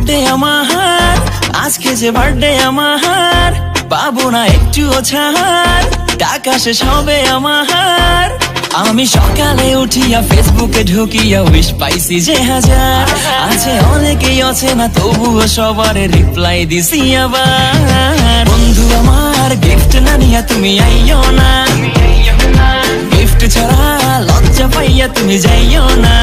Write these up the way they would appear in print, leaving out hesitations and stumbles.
Birthday আমার, আজকে যে বার্থডে আমার, পাবো না একটুও ছাড়, টাকা শেষ হবে আমার। আমি সকালে উঠিয়া ফেসবুকে ঢুকিয়া উইশ পাইছি যে হাজার, আছে অনেকেই আছে না তবুও সবার রিপ্লাই দিছি আবার। বন্ধু আমার গিফট না নিয়া তুমি আইও না, গিফট ছাড়া লজ্জা পাইয়া তুমি যাইও না।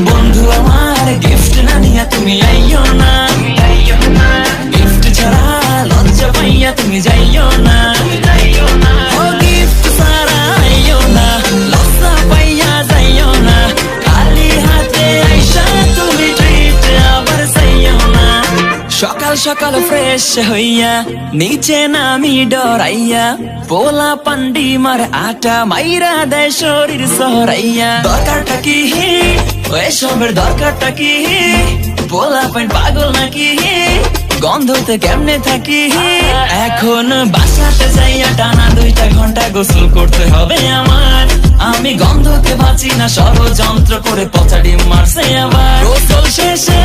বন্ধু আমার গিফট না নিয়া তুমি আইও না, গিফট ছাড়া লজ্জা পাইয়া তুমি যাইও না। ও গিফট ছাড়া আইও না, লজ্জা পাইয়া যাইও না, খালি হাতে আইসা তুমি ট্রিট আবার চাইও না। সকাল সকাল ফ্রেশ হইয়া নিচে নামি ডরাইয়া, পোলা পান্ডি মার আটা মাইরা দেয় শরীর সহরাইয়া। দরকারটা কি এসবের দরকারটা কি, পোলা পান্ড পাগল নাকি, গন্ধতে কেমনে থাকি। এখন বাসাতে যাইয়া টানা 2টা ঘন্টা গোসল করতে হবে আমার, আমি গন্ধতে বাঁচি না, ষড়যন্ত্র করে পচা ডিম মারছে আবার। গোসল শেষে